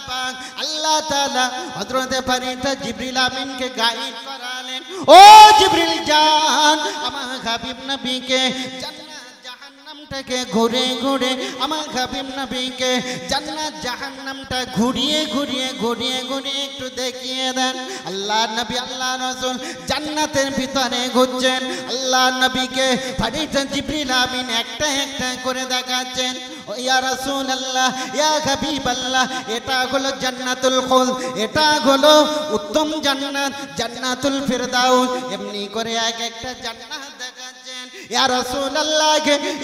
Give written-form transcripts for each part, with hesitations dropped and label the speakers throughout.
Speaker 1: পাক আল্লাহ তাআলা হযরত ফেরেশতা জিবরিল আমিনকে গাইড করালেন, ও জিবরিল যান আমার হাবিব নবীকে জান্নাত ঘুরে ঘুরে আমার হাবিব নবীকে জান্নাত জাহান্নামটা ঘুরিয়ে ঘুরিয়ে ঘুরিয়ে ঘুরিয়ে একটু দেখিয়ে দেন। আল্লাহ নবী আল্লাহ রাসূল জান্নাতের ভিতরে ঘুরছেন, আল্লাহ নবীকে ফেরেশতা জিবরিল আমিন একটা একটা করে দেখাচ্ছেন। ও ইয়া রাসূলুল্লাহ ইয়া হাবিবাল্লাহ, এটা হলো জান্নাতুল খুলদ, এটা হলো উত্তম জান্নাত, জান্নাতুল ফিরদাউস। এমনি করে এক একটা জান্নাত দেখাচ্ছেন। ইয়া রাসূলুল্লাহ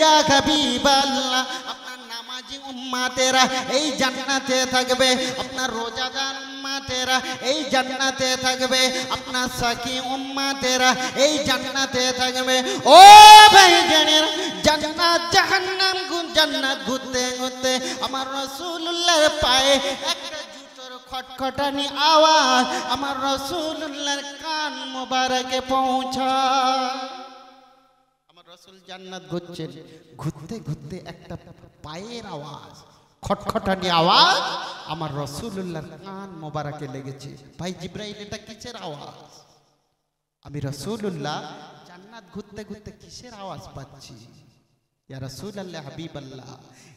Speaker 1: ইয়া হাবিবাল্লাহ, আপনার নামাজি উম্মতেরা এই জান্নাতে থাকবে, আপনার রোজাদার উম্মতেরা এই জান্নাতে থাকবে, আপনার সাকি উম্মতেরা এই জান্নাতে থাকবে। ও ভাইজানেরা, জান্নাত জাহান্নাম জান্নাত ঘুরতে ঘুরতে আমার রাসূলুল্লাহর পায়ে একটা জুতোর খটখটানি আওয়াজ আমার রাসূলুল্লাহর কান মোবারকে পৌঁছায়। রাসূল জান্নাত ঘুরছেন, ঘুরতে ঘুরতে একটা পায়ের আওয়াজ, খটখটানি আওয়াজ আমার রাসূলুল্লাহর কান মোবারকে লেগেছে। ভাই জিবরাইল, এটা কিসের আওয়াজ? আমি রাসূলুল্লাহ জান্নাত ঘুরতে ঘুরতে কিসের আওয়াজ পাচ্ছি? ইয়া রাসূলুল্লাহ হাবিবাল্লাহ,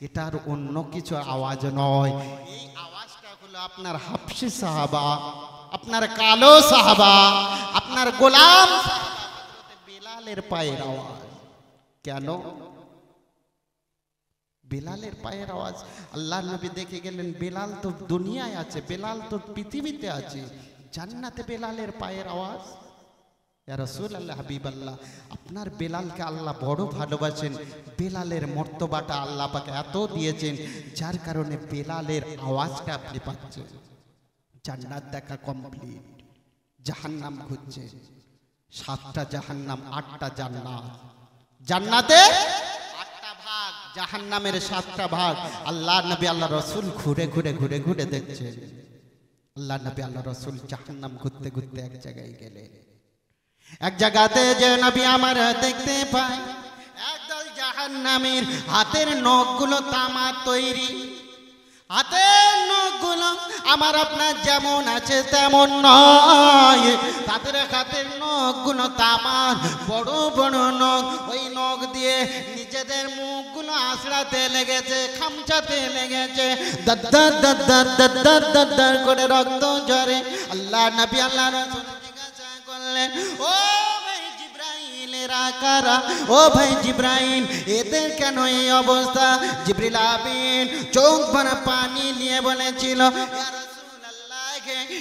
Speaker 1: এটা আর অন্য কিছু আওয়াজ নয়, এই আওয়াজটা হলো আপনার হাবশী সাহাবা, আপনার কালো সাহাবা, আপনার গোলাম হযরত বেলালের পায়ের আওয়াজ। কেন বেলালের পায়ের আওয়াজ? আল্লাহর নবী দেখে গেলেন বেলাল তো দুনিয়ায় আছে, বেলাল তো পৃথিবীতে আছে, জান্নাতে বেলালের পায়ের আওয়াজ। ইয়া রাসূলুল্লাহ হাবিবাল্লাহ, আপনার বেলালকে আল্লাহ বড় ভালোবাসেন, বেলালের মর্তবাটা আল্লাহ পাকে এত দিয়েছেন যার কারণে বেলালের আওয়াজটা আপনি পাচ্ছেন। জান্নাত দেখা কমপ্লিট, জাহান্নাম ঘুরছে, 7টা জাহান্নাম 8টা জান্নাত, জান্নাতে 8টা ভাগ, জাহান্নামের 7টা ভাগ। আল্লাহ নবী আল্লাহ রাসূল ঘুরে ঘুরে ঘুরে ঘুরে দেখছেন। আল্লাহ নবী আল্লাহ রাসূল জাহান্নাম ঘুরতে ঘুরতে এক জায়গায় গেলেন, এক জায়গাতে যে নবী আমার দেখতে পায় একদল জাহান্নামীর হাতের নখগুলো তামার তৈরি, হাতের নখগুলো আমার আপনার যেমন আছে তেমন নয়, তাদের হাতের নখগুলো তামার, বড় বড় নখ, ওই নখ দিয়ে নিজেদের মুখগুলো আঁচড়াতে লেগেছে, খামচাতে লেগেছে, দাদ্দার দাদ্দার দাদ্দার দাদ্দার করে রক্ত ঝরে। আল্লাহ নবী আল্লাহ রাসূল জিজ্ঞাসা করলেন, ও ভাই জিবরাইল এরা কারা? ও ভাই জিবরাইল এদের কেন এই অবস্থা? জিবরিল আমিন চোখ ভরা পানি নিয়ে বলেছিল, ইয়া রাসূলুল্লাহ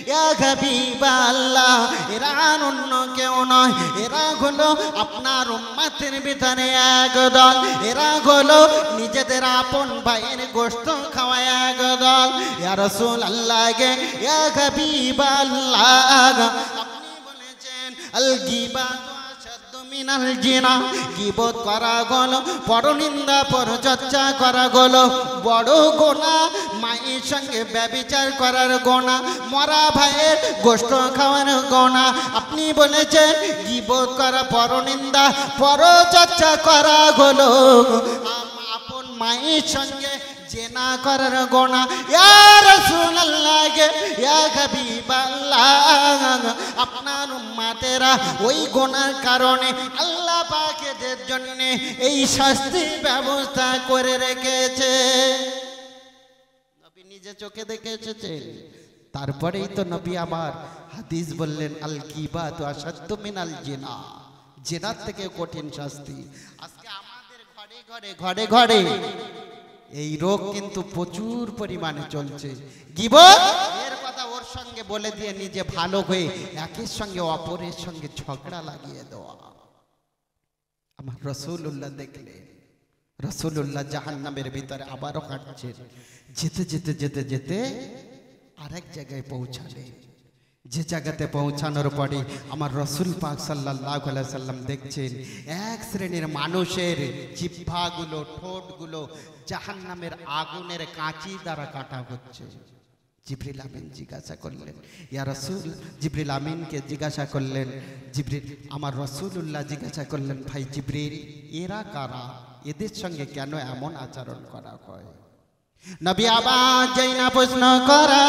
Speaker 1: ইয়া হাবিবাল্লাহ, এরা অন্য কেউ নয়, এরা হলো আপনার উম্মতের ভিতরে এক দল, এরা হলো নিজেদের আপন ভাইয়ের গোশত খাওয়া এক দল। ইয়া রাসূলুল্লাহ ইয়া হাবিবাল্লাহ, আপনি বলেছেন আল গীবাতু আশাদ্দু মিনাল জিনা, গীবত করা হলো, পরনিন্দা পরচর্চা করা হলো বড় গুনাহ, মায়ের সঙ্গে ব্যভিচার করার গুনাহ, মরা ভাইয়ের গোশত খাওয়ার গুনাহ। আপনি বলেছেন গীবত করা, পরনিন্দা পরচর্চা করা হলো আপন মায়ের সঙ্গে জেনা করার গুনাহ। ইয়া রাসূলুল্লাহ ইয়া হাবিবাল্লাহ, আপনার উম্মতেরা ওই গুনার কারণে আল্লাহ পাক এদের জন্য এই শাস্তির ব্যবস্থা করে রেখেছে। নবী নিজে চোখে দেখে এসেছেন, তারপরেই তো নবী আবার হাদিস বললেন আল গীবাতু আশাদ্দু মিনাল জিনা, জিনার থেকে কঠিন শাস্তি। আজকে আমাদের ঘরে ঘরে ঘরে ঘরে এই রোগ কিন্তু প্রচুর পরিমাণে চলছে। গীবত এর কথা ওর সঙ্গে বলে দিয়ে নিজে ভালো হয়ে একের সঙ্গে অপরের সঙ্গে ঝগড়া লাগিয়ে দেওয়া। আমার রাসূলুল্লাহ দেখলে, রাসূলুল্লাহ জাহান্নামের ভিতরে আবারও হাঁটছেন, যেতে যেতে যেতে যেতে আরেক জায়গায় পৌঁছালেন। যে জায়গাতে পৌঁছানোর পরে আমার রাসূল পাক সাল্লাল্লাহু আলাইহি সাল্লাম দেখছেন এক শ্রেণীর মানুষের জিহ্বাগুলো, ঠোঁটগুলো জাহান্নামের আগুনের কাঁচি দ্বারা কাটা হচ্ছে। জিবরিল আমিন জিজ্ঞাসা করলেন, ইয়া রাসূল, জিবরিল আমিনকে জিজ্ঞাসা করলেন, জিবরিল আমার রাসূলুল্লাহ জিজ্ঞাসা করলেন, ভাই জিবরিল এরা কারা? এদের সঙ্গে কেন এমন আচরণ করা হয়? নবী আবার যেই না প্রশ্ন করা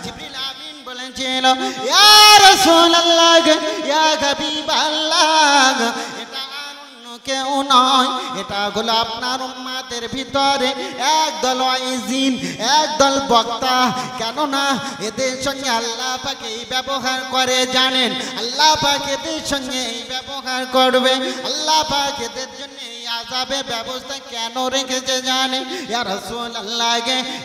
Speaker 1: জিবরিল আমিন বলেছিল ইয়া রাসূলুল্লাহ ইয়া হাবিবাল্লাহ, এটা আর অন্য কেউ নয়, এটা হলো আপনার উম্মতের ভিতরে একদল ওয়াইজিন, একদল বক্তা। কেননা এদের সঙ্গে আল্লাহ পাক এই ব্যবহার করে জানেন, আল্লাহ পাক এদের সঙ্গে এই ব্যবহার করবে, আল্লাহ পাক এদের জন্য আযাবের ব্যবস্থা কেন রেখেছে জানেন? ইয়া রাসূলুল্লাহ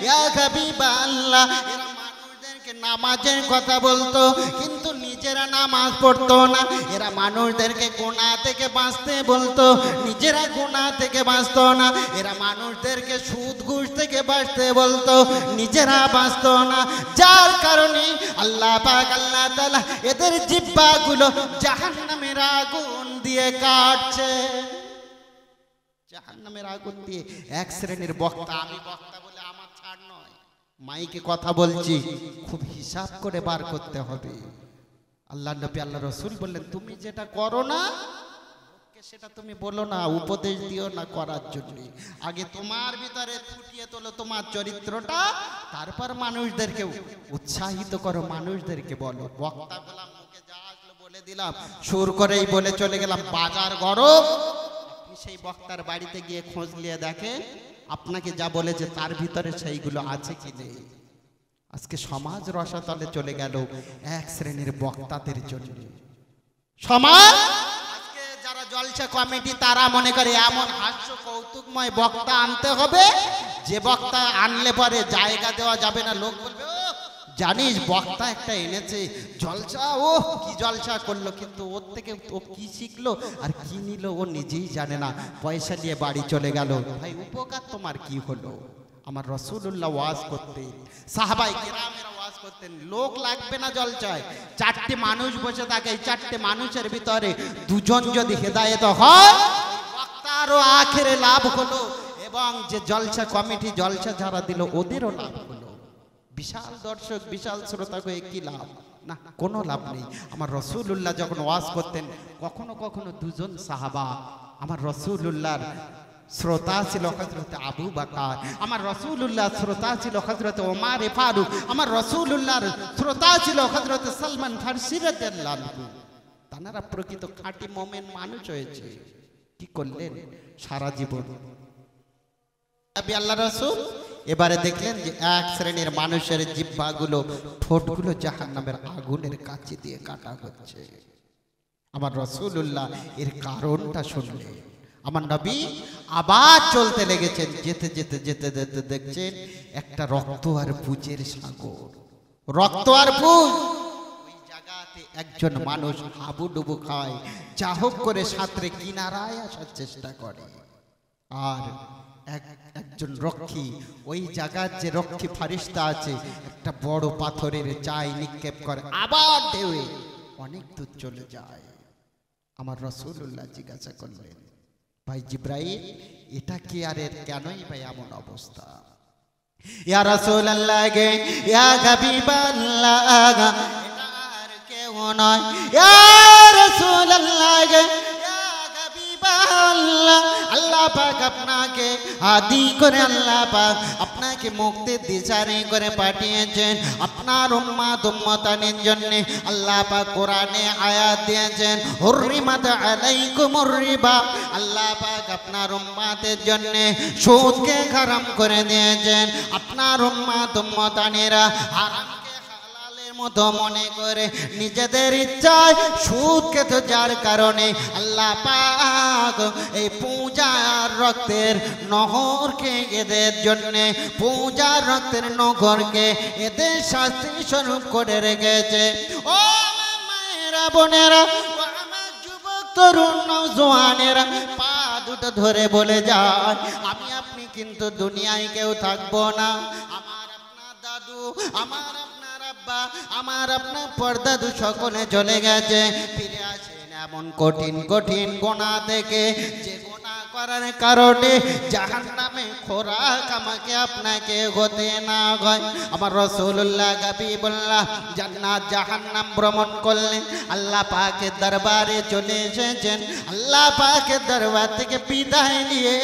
Speaker 1: ইয়া হাবিবাল্লাহ, এরা মানুষদেরকে নামাজের কথা বলতো কিন্তু নিজেরা নামাজ পড়তো না, এরা মানুষদেরকে গুনাহ থেকে বাঁচতে বলতো, নিজেরা গুনাহ থেকে বাঁচতো না, এরা মানুষদেরকে সুদ ঘুষ থেকে বাঁচতে বলতো, নিজেরা বাঁচতো না। যার কারণে আল্লাহ পাক আল্লাহ তাআলা এদের জিহ্বাগুলো জাহান্নামের আগুন দিয়ে কাটছে, জাহান্নামের আগুন দিয়ে। এক শ্রেণীর বক্তা, আমি বক্তা বলে আমার ছাড় নয়, মাইকে কথা বলছি, খুব হিসাব করে বার করতে হবে। আল্লাহ নবী আল্লাহ রাসূল বললেন তুমি যেটা করো না সেটা তুমি বলো না, উপদেশ দিও না করার জন্য। আগে তোমার ভিতরে ফুটিয়ে তোলো তোমার চরিত্রটা, তারপর মানুষদেরকে উৎসাহিত করো, মানুষদেরকে বলো। বক্তা বললাম মুখে যা আসলো বলে দিলাম, সুর করেই বলে চলে গেলাম, বাজার গরম। সেই বক্তার বাড়িতে গিয়ে খোঁজ নিয়ে দেখে আপনাকে যা বলেছে তার ভিতরে সেইগুলো আছে কি নেই। আজকে সমাজ রসাতলে চলে গেল এক শ্রেণীর বক্তাদের জন্য। সমাজ আজকে যারা জলসা কমিটি তারা মনে করে এমন হাস্য কৌতুকময় বক্তা আনতে হবে যে বক্তা আনলে পরে জায়গা দেওয়া যাবে না, লোক বলবে জানিস বক্তা একটা এনেছে জলসা, ও কি জলসা করলো, কিন্তু ওর থেকে ও কি শিখলো আর কি নিল ও নিজেই জানে না, পয়সা নিয়ে বাড়ি চলে গেল। ভাই উপকার তোমার কি হলো? আমার রাসূলুল্লাহ ওয়াজ করতেন, সাহাবায়ে কেরামেরা ওয়াজ করতেন, লোক লাগবে না জলসায়, চারটি মানুষ বসে থাকে, এই চারটি মানুষের ভিতরে দুজন যদি হেদায়েত হয় বক্তারও আখেরে লাভ হলো এবং যে জলসা কমিটি জলসা যারা দিল ওদেরও লাভ হলো। বিশাল দর্শক বিশাল শ্রোতা হয়ে কি লাভ? না, কোনো লাভ নেই। আমার রাসূলুল্লাহ যখন ওয়াজ করতেন কখনো কখনো দুজন সাহাবা, আমার রাসূলুল্লাহর শ্রোতা ছিল হযরত আবু বকর, আমার রাসূলুল্লাহ শ্রোতা ছিল হযরত ওমর ফারুক, আমার রাসূলুল্লাহর শ্রোতা ছিল হযরত সালমান ফারসি রাদিয়াল্লাহু আনহু। তারা প্রকৃত খাঁটি মুমিন মানুষ হয়েছে। কি করলেন সারা জীবন নবী আল্লাহ রাসূল? এবারে দেখলেন যে এক শ্রেণীর মানুষের জিহ্বাগুলো, ঠোঁটগুলো জাহান্নামের আগুনের কাছে দিয়ে কাটা হচ্ছে। আমার রাসূলুল্লাহ এর কারণটা শুনলেন, আমার নবী আবার চলতে লেগেছেন। যেতে যেতে যেতে যেতে দেখছেন একটা রক্ত আর পুজের সাগর, রক্ত আর পুজ। ওই জায়গাতে একজন মানুষ হাবুডুবু খায়, যা হোক করে সাঁতরে কিনারায় আসার চেষ্টা করে। আর একজন রক্ষী, ওই জায়গার যে রক্ষী ফারিস্তা আছে, একটা বড় পাথরের চাই নিক্ষেপ করে, আবার ঢেউয়ে অনেক দূর চলে যায়। আমার রাসূলুল্লাহ জিজ্ঞাসা করলেন, ভাই জিবরাইল এটা কি আর এর কেনই ভাই এমন অবস্থা? ইয়া রাসূলুল্লাহ গে ইয়া হাবিবাল্লাহ, এটা আর কেউ নয়, ইয়া রাসূলুল্লাহ গে ইয়া হাবিবাল্লাহ, আল্লাহ পাক আপনাকে আদি করে আল্লাহ পাক আপনাকে মুক্তির দিশারি করে পাঠিয়েছেন। আপনার উম্মত উম্মতানের জন্য আল্লাহ পাক কোরআনে আয়াত দিয়েছেন, হুররিমাত আলাইকুমুর রিবা, আল্লাহ পাক আপনার উম্মতের জন্য সুদকে হারাম করে দিয়েছেন। আপনার উম্মত উম্মতানেরা হারাম মতো মনে করে নিজেদের ইচ্ছায় সুদকে তো, যার কারণে আল্লাহ পাক এই পূজার রক্তের নহরকে এদের জন্য, পূজার রক্তের নহরকে এদের শাস্তি স্বরূপ করে রেখেছে। ও মায়েরা বোনেরা, আমার যুবক তরুণ নওজোয়ানেরা, পা দুটো ধরে বলে যায় আমি আপনি কিন্তু দুনিয়ায় কেউ থাকবো না। আমার আপনার দাদু, আমার আমার আপনার পর্দাদু সকলে চলে গেছে, ফিরে আসেন এমন কঠিন কঠিন গোনা থেকে, যে গোনা করার কারণে জাহান্নামে খোরাক আমাকে আপনাকে হতে না হয়। আমার রাসূলুল্লাহ হাবিবুল্লাহ জান্নাত জাহান্নাম ভ্রমণ করলেন, আল্লাহ পাকের দরবারে চলে এসেছেন। আল্লাহ পাকের দরবার থেকে বিদায় নিয়ে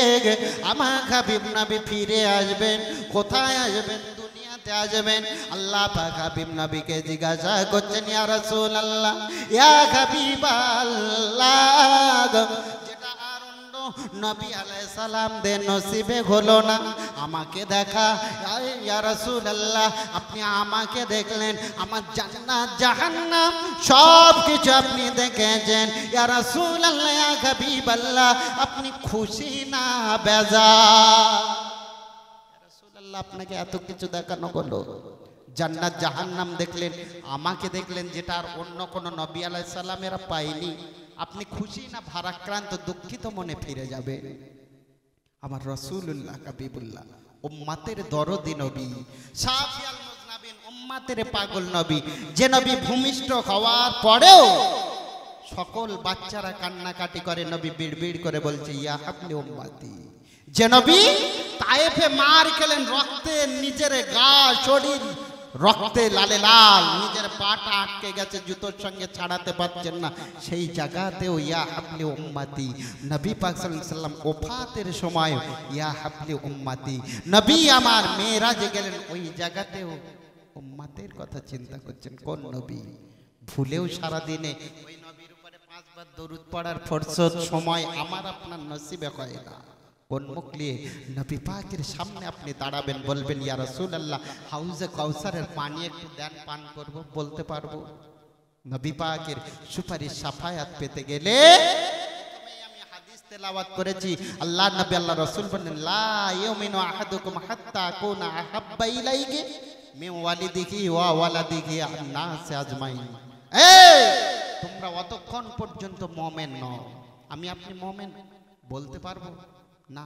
Speaker 1: আমার হাবিব নবী ফিরে আসবেন। কোথায় আসবেন? দুনিয়াতে আসবেন। আল্লাহ পাক হাবিব নবীকে জিজ্ঞাসা করছেন, ইয়া রাসূলুল্লাহ, ইয়া হাবিবাল্লাহ, যেটা আর অন্য নবী আলাইহিস সালাম দের নসিবে হলো না, আমাকে দেখা। ইয়া রাসূলুল্লাহ, আপনি আমাকে দেখলেন, আমার জান্নাত জাহান্নাম সব কিছু আপনি দেখেছেন। ইয়া রাসূলুল্লাহ, ইয়া হাবিবাল্লাহ, আপনি খুশি না বেজার? আপনাকে এত কিছু দেখানো হলো, জান্নাত জাহান্নাম দেখলেন, আমাকে দেখলেন, যেটা আর অন্য কোন নবী আলাইহিস সালামেরা পায়নি। আপনি খুশি না ভারাক্রান্ত দুঃখিত মনে ফিরে যাবে? আমার রাসূলুল্লাহ হাবিবুল্লাহ উম্মতের দরদি নবী, শাফিউল মুজনাবিন, উম্মতের পাগল নবী, যে নবী ভূমিষ্ঠ হওয়ার পরেও সকল বাচ্চারা কান্নাকাটি করে, নবী বিড়বিড় করে বলছে, ইয়া হাবলি উম্মতি। যে নবী তায়েফে মার খেলেন, রক্তে নিজের গা শরীর রক্তে লালে লাল, নিজের পাটা আটকে গেছে, জুতোর সঙ্গে ছাড়াতে পারছেন না, সেই জায়গাতেও ইয়া হাবলি উম্মতি। নবী পাক সাল্লাল্লাহু আলাইহি ওয়াসাল্লাম ওফাতের সময় ইয়া হাবলি উম্মতি, নবী আমার মেরাজে গেলেন, ওই জায়গাতেও উম্মতের কথা চিন্তা করছেন। কোন নবী? ভুলেও সারা দিনে ওই নবীর উপরে 5 বার দরুদ পড়ার ফরজত সময় আমার আপনার নসিবে হয় না। কোন মুখ নিয়ে নবী পাকের সামনে আপনি দাঁড়াবেন, বলবেন, ইয়া রাসূলুল্লাহ, হাউজে কাউসারের পানি একটু দেন, পান করব, বলতে পারবো? নবী পাকের সুপারিশ সাফায়াত পেতে গেলে আমি হাদিস তেলাওয়াত করেছি, আল্লাহ নবী আল্লাহ রাসূল বলেন, লা ইউমিনু আহাদুকুম হাত্তা কুনা আহাব্বা ইলাইহি মিন ওয়ালিদিহি ওয়া ওয়ালাদিহি আন-নাস আজমাইন। এই তোমরা অতক্ষণ পর্যন্ত মুমিন নও, আমি আপনি মুমিন বলতে পারবো না।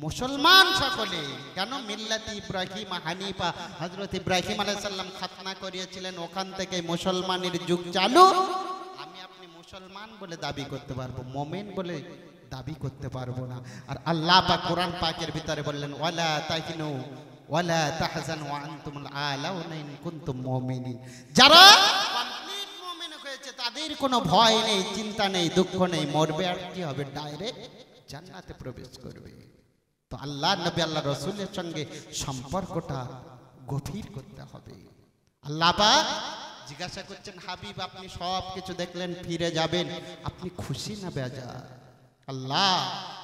Speaker 1: মুসলমান সকলে কেন? মিল্লাতি ইব্রাহিম হানিফা, হযরত ইব্রাহিম আলাইহিস সালাম খাতনা করিয়েছিলেন, ওখান থেকে মুসলমানের যুগ চালু। আমি আপনি মুসলমান বলে দাবি করতে পারবো, মুমিন বলে দাবি করতে পারবো না। আর আল্লাহ পাক কোরআন পাকের ভিতরে বললেন, ওয়ালা তাহিনু ওয়ালা তাহজানু ওয়া আনতুমুল আলাউনা ইন কুনতুম মুমিনিন। যারা কমপ্লিট মুমিন হয়েছে তাদের কোনো ভয় নেই, চিন্তা নেই, দুঃখ নেই, মরবে আর কি হবে, ডাইরেক্ট জান্নাতে প্রবেশ করবে। তো আল্লাহ নবী আল্লাহ রাসূলের সঙ্গে সম্পর্কটা গভীর করতে হবে। আল্লাহ পাক জিজ্ঞাসা করছেন, হাবিব আপনি সব কিছু দেখলেন, ফিরে যাবেন, আপনি খুশি না বেজার? আল্লাহ,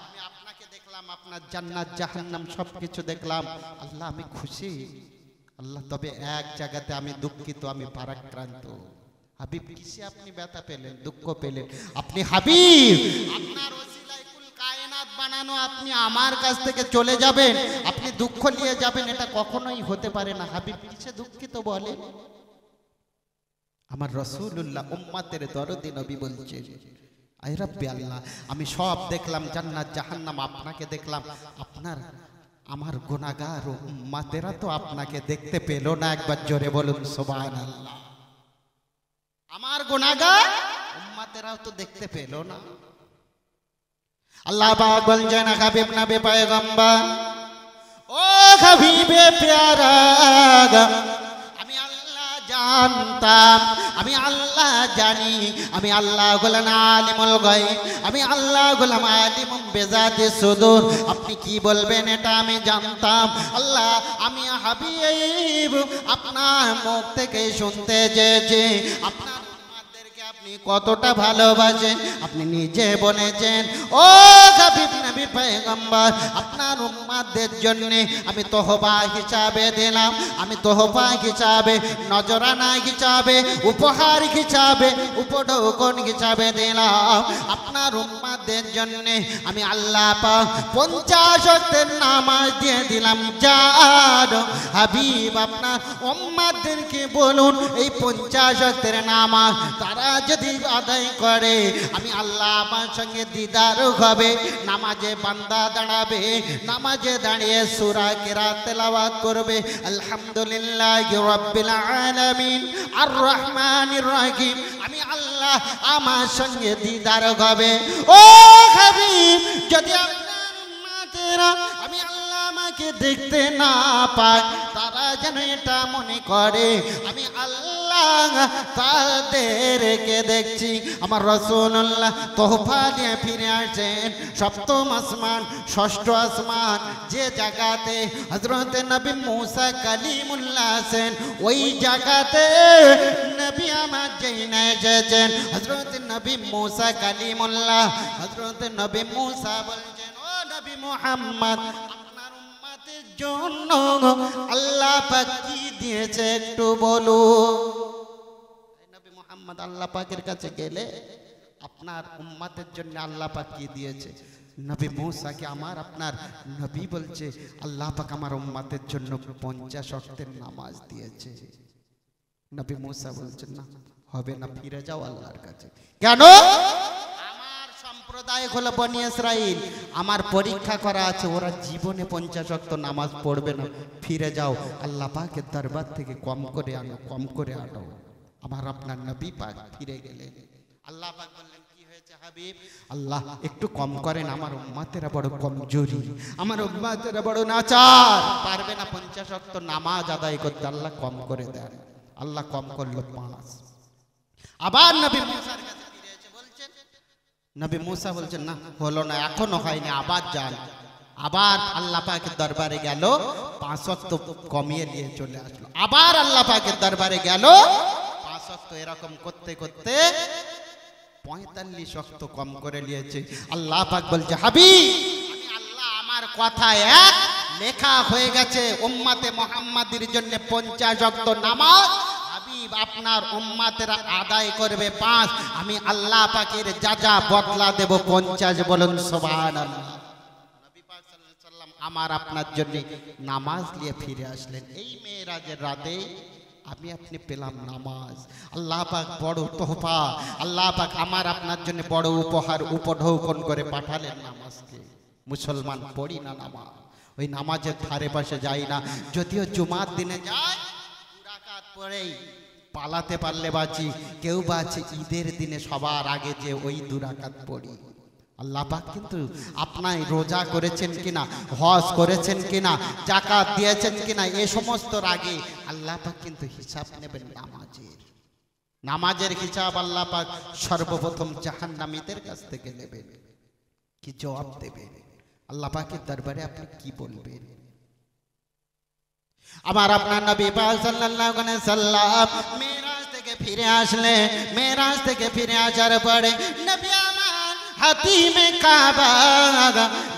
Speaker 1: আমি আপনাকে দেখলাম, আপনার জান্নাত জাহান্নাম সব কিছু দেখলাম, আল্লাহ আমি খুশি। আল্লাহ, তবে এক জায়গাতে আমি দুঃখিত, আমি ভারাক্রান্ত। হাবিব, কিসে আপনি ব্যথা পেলেন, দুঃখ পেলেন? আপনি হাবিব, আপনার কায়নাত বানানো, আপনি আমার কাছ থেকে চলে যাবেন, আপনি দুঃখ নিয়ে যাবেন, এটা কখনোই হতে পারে না। হাবিব কিসে দুঃখিত বলেন? আমার রাসূলুল্লাহ উম্মতের দরদি নবী বলছেন, আয় রাব্বি আল্লাহ, আমি সব দেখলাম, জান্নাত জাহান্নাম আপনাকে দেখলাম, আপনার আমার গুনাহগার উম্মতেরা তো আপনাকে দেখতে পেল না। একবার জোরে বলুন সুবহানাল্লাহ। আমার গুনাহগার উম্মতেরাও তো দেখতে পেল না। আল্লাহ পাক বলছেন, হাবিব নবী পয়গম্বর, ও হাবিবে প্যারা, আমি আল্লাহ জানতাম, আমি আল্লাহ জানি, আমি আল্লাহ গোলাম আলিমুল গায়ব, আমি আল্লাহ গোলাম আলিমুম বিজাতি সুদূর। আপনি কি বলবেন এটা আমি জানতাম। আল্লাহ, আমি হাবিব আপনার মুখ থেকে শুনতে চেয়েছি আপনার আপনি কতটা ভালোবাসেন। আপনি নিজে বলেছেন, ও হাবিব নবী পয়গম্বর, আপনার উম্মতদের জন্য আমি তোহফা হিসাবে দিলাম, আমি তোহফা হিসাবে, নজরানা হিসাবে, উপহার হিসাবে, উপঢৌকন হিসাবে দিলাম আপনার উম্মতদের জন্য। আমি আল্লাহ পাক 50 ওয়াক্তের নামাজ দিয়ে দিলাম। যার হাবিব আপনার উম্মতদেরকে বলুন, এই 50 ওয়াক্তের নামাজ তারা যদি আদায় করে, আমি আল্লাহ আমার সঙ্গে দিদার হবে। নামাজে বান্দা দাঁড়াবে, নামাজে দাঁড়িয়ে সূরা কিরাত তেলাওয়াত করবে, আলহামদুলিল্লাহি রাব্বিল আলামিন আর রহমানির রহিম। আমি আল্লাহ আমার সঙ্গে দিদার হবে। ও হাবিব, যদি আপনার উম্মতেরা আমি আল্লাহ আমাকে দেখতে না পায়, তারা যেন এটা মনে করে আমি আল্লাহ তাদেরকে দেখছি। আমার রাসূলুল্লাহ তোহফা দিয়ে ফিরে আসেন সপ্তম আসমান, ষষ্ঠ আসমান, যে জায়গাতে হযরত নবী মুসা কালিমুল্লাহ আছেন, ওই জায়গাতে নবী আমার যেই না এসেছেন, হযরত নবী মুসা কালিমুল্লাহ, হযরত নবী মুসা বলছেন, ও নবী মুহাম্মদ, আপনার উম্মতের জন্য আল্লাহ পাক কি দিয়েছে একটু বলুন। নবী মুহাম্মদ আল্লাহ পাকের কাছে গেলে আপনার উম্মতের জন্য আল্লাহ পাক কি দিয়েছে? নবী মুসাকে আমার আপনার নবী বলছে আল্লাহ পাক আমার উম্মতের জন্য 50 ওয়াক্তের নামাজ দিয়েছে। নবী মুসা বলছেন না, হবে না, ফিরে যাও আল্লাহর কাছে। কেন? আমার সম্প্রদায় হলো বনি ইসরাইল, আমার পরীক্ষা করা আছে, ওরা জীবনে 50 ওয়াক্ত নামাজ পড়বে না, ফিরে যাও আল্লাহ পাকের দরবার থেকে কম করে আনো, কম করে আনো। আমার আপনার নবী পাক ফিরে গেলেন। আল্লাহ পাক বললেন, কি হয়েছে হাবিব? আল্লাহ একটু কম করেন, আমার উম্মতেরা বড় কমজোরি, আমার উম্মতেরা বড় নাচার, পারবে না 50 ওয়াক্ত নামাজ আদায় করতে, আল্লাহ কম করে দেন। আল্লাহ কম করলো 5। আবার নবী মুসার কাছে ফিরে এসে বলছেন, নবী মুসা বলছেন না, হলো না, এখনো হয়নি, আবার যান। আবার আল্লাহ পাকের দরবারে গেল, 5 ওয়াক্ত কমিয়ে নিয়ে চলে আসলো। আবার আল্লাহ পাকের দরবারে গেল, 5 ওয়াক্ত এরকম করতে করতে 45 ওয়াক্ত কম করে নিয়েছে। আল্লাহ পাক বলছে, হাবিব আমি আল্লাহ, আমার কথা এক, লেখা হয়ে গেছে উম্মতে মুহাম্মাদের জন্য 50 ওয়াক্ত নামাজ। হাবিব আপনার উম্মতেরা আদায় করবে 5, আমি আল্লাহ পাকের যা যা বদলা দেব 50। বলুন সুবহানাল্লাহ। নবী পাক সাল্লাল্লাহু আলাইহি সাল্লাম আমার আপনার জন্য নামাজ নিয়ে ফিরে আসলেন। এই মেরাজের রাতে আমি আপনি পেলাম নামাজ। আল্লাহ পাক বড় তোহফা, আল্লাহ পাক আমার আপনার জন্য বড় উপহার উপঢৌকন করে পাঠালেন নামাজকে। মুসলমান পড়ি না নামাজ, ওই নামাজের ধারে পাশে যাই না, যদিও জুমার দিনে যায় 2 রাকাত পড়েই পালাতে পারলে বাঁচি, কেউ বাঁচে ঈদের দিনে সবার আগে যে ওই 2 রাকাত পড়ি। আল্লাহ পাক কিন্তু আপনার রোজা করেছেন কিনা, হজ করেছেন কিনা, যাকাত দিয়েছেন কিনা, এই সমস্ত আগে আল্লাহ পাক কিন্তু হিসাব নেবেন নামাজের। নামাজের হিসাব আল্লাহ পাক সর্বপ্রথম জাহান্নামীদের কাছ থেকে নেবেন। কি জবাব দেবেন আল্লাহ পাকের দরবারে? আপনি কি বলবেন? আমার আপনার নবী পাক সাল্লাল্লাহু আলাইহি সাল্লাম মেরাজ থেকে ফিরে আসলেন। মেরাজ থেকে ফিরে আসার পরে নবী হাতিমে কাবা,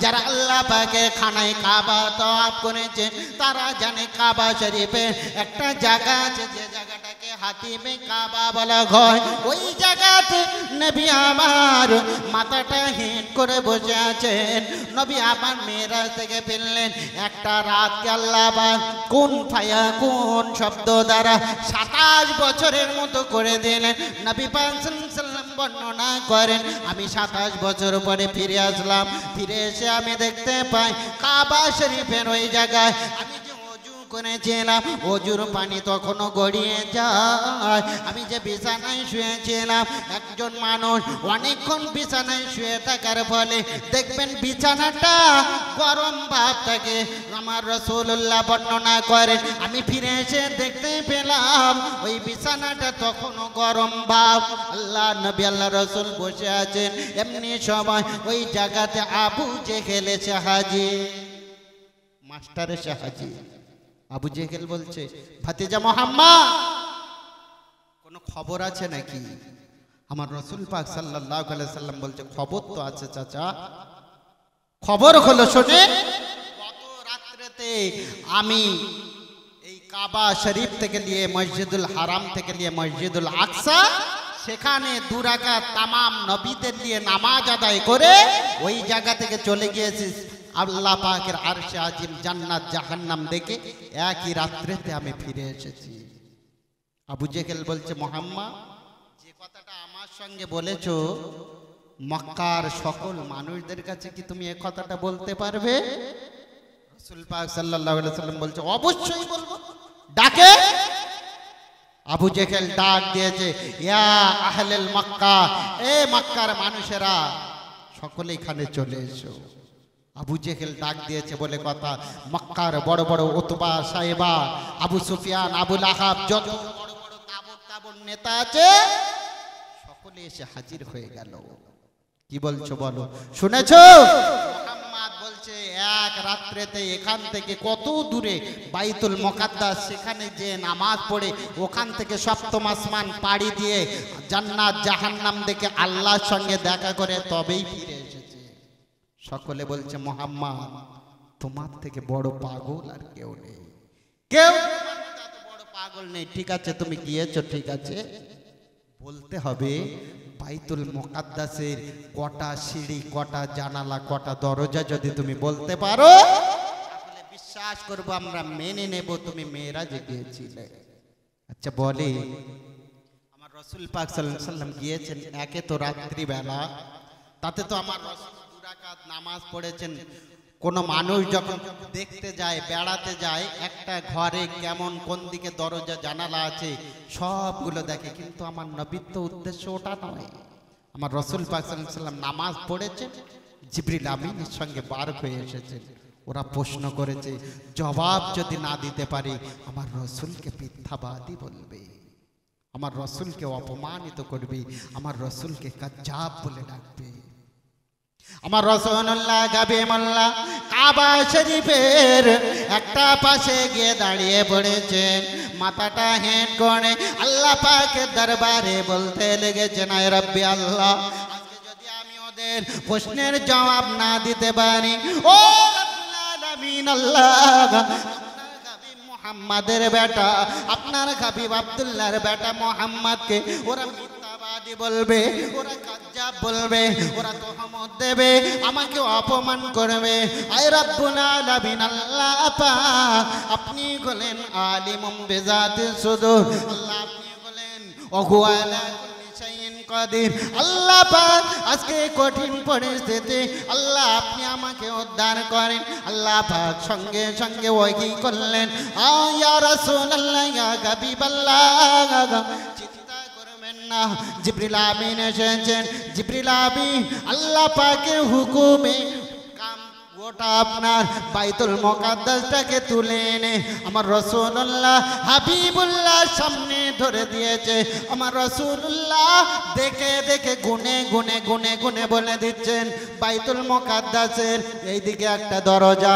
Speaker 1: যারা আল্লাহ পাকের খানায় কাবা তওয়াফ করেছে তারা জানে কাবা শরীফে একটা জায়গা আছে, যে জায়গাটাকে হাতিমে কাবা বলা হয়। ওই জায়গাতে নবী আমার মাথাটা হেঁট করে বসে আছেন। নবী আবার মেরাজ থেকে ফিরলেন। একটা রাতকে আল্লাহ পাক কোন ফায়া কোন শব্দ দ্বারা 27 বছরের মতো করে দিলেন। নবী পাক সাল্লাল্লাহু আলাইহি সাল্লাম বর্ণনা করেন, আমি 27 বছর পরে ফিরে আসলাম। ফিরে এসে আমি দেখতে পাই কাবা শরীফের ওই জায়গায় আমি যে ওযু করেছিলাম, ওযুর পানি তখনও গড়িয়ে যায়। আমি যে বিছানায় শুয়েছিলাম, একজন মানুষ অনেকক্ষণ বিছানায় শুয়ে থাকার ফলে দেখবেন বিছানাটা গরম ভাব থাকে। আমার রাসূলুল্লাহ বর্ণনা করেন, আমি ফিরে এসে দেখতে পেলাম ওই বিছানাটা তখনও গরম ভাব। আল্লাহ নবী আল্লাহ রাসূল বসে আছেন। এমনি সময় ওই জায়গাতে আবু জেহেল এসে হাজির, মাস্টার এসে হাজির। আবু জেহেল বলছে, ভাতিজা মুহাম্মদ কোনো খবর আছে নাকি? আমার রাসূল পাক সাল্লাল্লাহু আলাইহি সাল্লাম বলছে, খবর তো আছে চাচা। খবর হলো শোনে, গত রাত্রিতে আমি এই কাবা শরীফ থেকে নিয়ে মসজিদুল হারাম থেকে নিয়ে মসজিদুল আকসা, সেখানে 2 রাকাত তামাম নবীদের নিয়ে নামাজ আদায় করে ওই জায়গা থেকে চলে গিয়েছি আল্লাহ পাকের আরশে আজিম, জান্নাত জাহান্নাম দেখে একই রাত্রিতে আমি ফিরে এসেছি। আবু জেহেল বলছে, মুহাম্মদ যে কথাটা আমার সঙ্গে বলেছো মক্কার সকল মানুষদের কাছে কি তুমি এই কথাটা বলতে পারবে? রাসূল পাক সাল্লাল্লাহু আলাইহি সাল্লাম বলছে, অবশ্যই বলবো। ডাকে আবু জেহেল ডাক দিয়েছে, ইয়া আহলেল মক্কা, এ মক্কার মানুষেরা সকলে এখানে চলে এসো। আবু জেহেল ডাক দিয়েছে বলে কথা, মক্কার বড় বড় উতবা সাহেবা, আবু সুফিয়ান, আবু লাহাব, যত বড় বড় তাবর নেতা আছে সকলে এসে হাজির হয়ে গেল। কি বলছো বলো, শুনেছো? মুহাম্মদ বলছে এক রাত্রেতে এখান থেকে কত দূরে বাইতুল মুকাদ্দাস, সেখানে যে নামাজ পড়ে ওখান থেকে সপ্তম আসমান পাড়ি দিয়ে জান্নাত জাহান্নাম দেখে আল্লাহর সঙ্গে দেখা করে তবেই ফিরে এসেছে। সকলে বলছে মুহাম্মদ তোমার থেকে বড় পাগল আর কেউ নেই, কেউ এত বড় পাগল নেই। ঠিক আছে তুমি গিয়েছো, ঠিক আছে, বলতে হবে বাইতুল মুকাদ্দাসের কটা সিঁড়ি, কটা জানালা, কটা দরজা যদি তুমি বলতে পারো তাহলে বিশ্বাস করবো, আমরা মেনে নেব তুমি মেরাজে গিয়েছিলে। আচ্ছা বলে, আমার রাসূল পাক সাল্লাল্লাহু আলাইহি ওয়াসাল্লাম গিয়েছেন একে তো রাত্রিবেলা, তাতে তো আমার রাসূল 2 রাকাত নামাজ পড়েছেন। কোন মানুষ যখন দেখতে যায়, বেড়াতে যায়, একটা ঘরে কেমন কোন দিকে দরজা জানালা আছে সবগুলো দেখে, কিন্তু আমার নবীর তো উদ্দেশ্য ওটা নয়। আমার রাসূল পাক সাল্লাল্লাহু আলাইহি ওয়াসাল্লাম নামাজ পড়েছেন, জিবরিল আমিনের সঙ্গে বার হয়ে এসেছেন। ওরা প্রশ্ন করেছে, জবাব যদি না দিতে পারে আমার রাসূলকে মিথ্যাবাদী বলবে, আমার রাসূলকে অপমানিত করবে, আমার রাসূলকে কাজ্জাব বলে ডাকবে। আমার রাসূলুল্লাহ গাবিমুল্লাহ কাবা শরীফের একটা পাশে গিয়ে দাঁড়িয়ে পড়েছেন, মাথাটা হেঁট করে আল্লাহ পাকের দরবারে বলতে লেগেছেন, আয় রব্বি আল্লাহ, আজকে যদি আমি ওদের প্রশ্নের জবাব না দিতে পারি, ও রব্বুল আলামিন আল্লাহ, মুহাম্মাদের বেটা, আপনার হাবিব আব্দুল্লাহর বেটা মুহাম্মদকে ওরা মিথ্যাবাদী বলবে, ওরা কাজ্জাব বলবে, ওরা তোহমত দেবে, আমাকে অপমান করবে। আয় রব্বুল আলামিন আল্লাহ পাক, আপনি বলেন আলিমুম বিজাতিস সুদূর, আল্লাহ আপনি বলেন ওহু আলা কুল্লি শাইইন কাদির। আল্লাহ পাক আজকে কঠিন পরিস্থিতি, আল্লাহ আপনি আমাকে উদ্ধার করেন। আল্লাহ পাক সঙ্গে সঙ্গে ওয়াহি করলেন, ইয়া রাসূলুল্লাহ ইয়া হাবিবাল্লাহ, চিন্তা করবেন না, জিবরিল আমিন এসেছেন। জিবরিল আমিন আল্লাহ পাকের হুকুমে গোটা আপনার বাইতুল মুকাদ্দাসটাকে তুলে এনে আমার রাসূলুল্লাহ হাবিবুল্লাহ সামনে ধরে দিয়েছে। আমার রাসূলুল্লাহ দেখে দেখে গুনে গুনে গুনে গুনে বলে দিচ্ছেন, বাইতুল মুকাদ্দাসের এইদিকে একটা দরজা,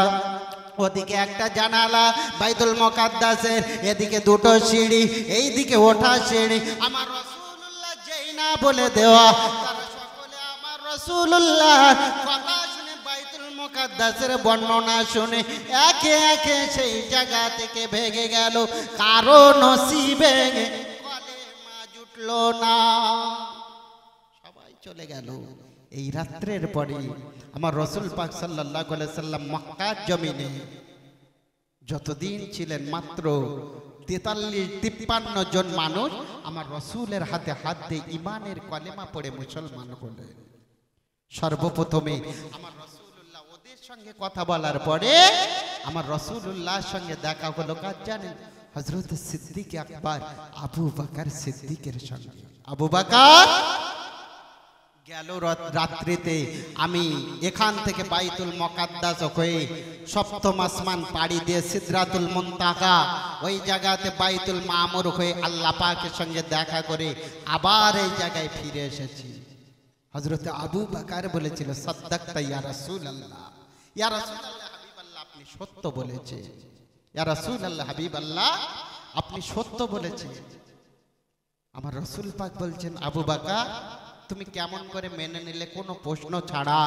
Speaker 1: ওদিকে একটা জানালা, বাইতুল মুকাদ্দাসের এদিকে 2টো সিঁড়ি, এইদিকে ওঠা সিঁড়ি। আমার রাসূলুল্লাহ যেই না বলে দেওয়া, তারা সকলে আমার রাসূলুল্লাহ কথা শুনে, বাইতুল মুকাদ্দাসের বর্ণনা শুনে একে একে সেই জায়গা থেকে ভেগে গেল, কারো নসিবে কলেমা জুটলো না, সবাই চলে গেল। এই রাত্রের পরে আমার রাসূল পাক সাল্লাল্লাহু আলাইহি সাল্লাম মক্কার জমিনে যতদিন ছিলেন মাত্র 43-53 জন মানুষ আমার রাসূলের হাতে হাত দিয়ে ঈমানের কলেমা পড়ে মুসলমান হলেন। সর্বপ্রথমে আমার রাসূলুল্লাহ ওদের সঙ্গে কথা বলার পরে আমার রাসূলুল্লাহর সঙ্গে দেখা হলো কার জানেন? হযরত সিদ্দিক আকবর আবু বকর সিদ্দিকের সঙ্গে। আবু বকর গেল রাত্রিতে, আমি এখান থেকে বাইতুল মুকাদ্দাস হয়ে সপ্তম আসমান পাড়ি দিয়ে সিদরাতুল মুনতাহা ওই জায়গাতে বাইতুল মামুর হয়ে আল্লাহ পাকের সঙ্গে দেখা করে আবার এই জায়গায় ফিরে এসেছি। হযরত আবু বকর বলেছিল, সাদ্দাকতা ইয়া রাসূলুল্লাহ, ইয়া রাসূলুল্লাহ হাবিবাল্লাহ, আপনি সত্য বলেছেন, ইয়া রাসূলুল্লাহ হাবিবাল্লাহ, আপনি সত্য বলেছেন। আমার রাসূল পাক বলছেন, আবু বকর তুমি কেমন করে মেনে নিলে কোনো প্রশ্ন ছাড়া?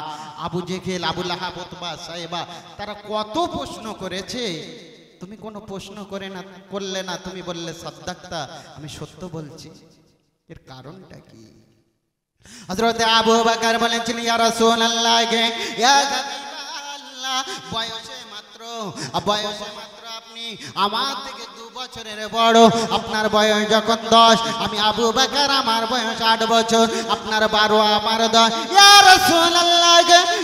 Speaker 1: আবু জেহেল, আবু লাহাব, উতবা, সাইবা তারা কত প্রশ্ন করেছে, তুমি কোনো প্রশ্ন করলে না, তুমি বললে সাদ্দাকতা, আমি সত্য বলছি। এর কারণটা কি? হযরত আবু বকর বলেছিলেন, ইয়া রাসূলুল্লাহ, ইয়া হাবিবাল্লাহ, বয়সে মাত্র আপনি আমার থেকে 2 বছরের বড়, আপনার বয়স যখন 10, আমি আবু বকর আমার বয়স 8 বছর, আপনার 12 আমার 10। ইয়া রাসূলুল্লাহ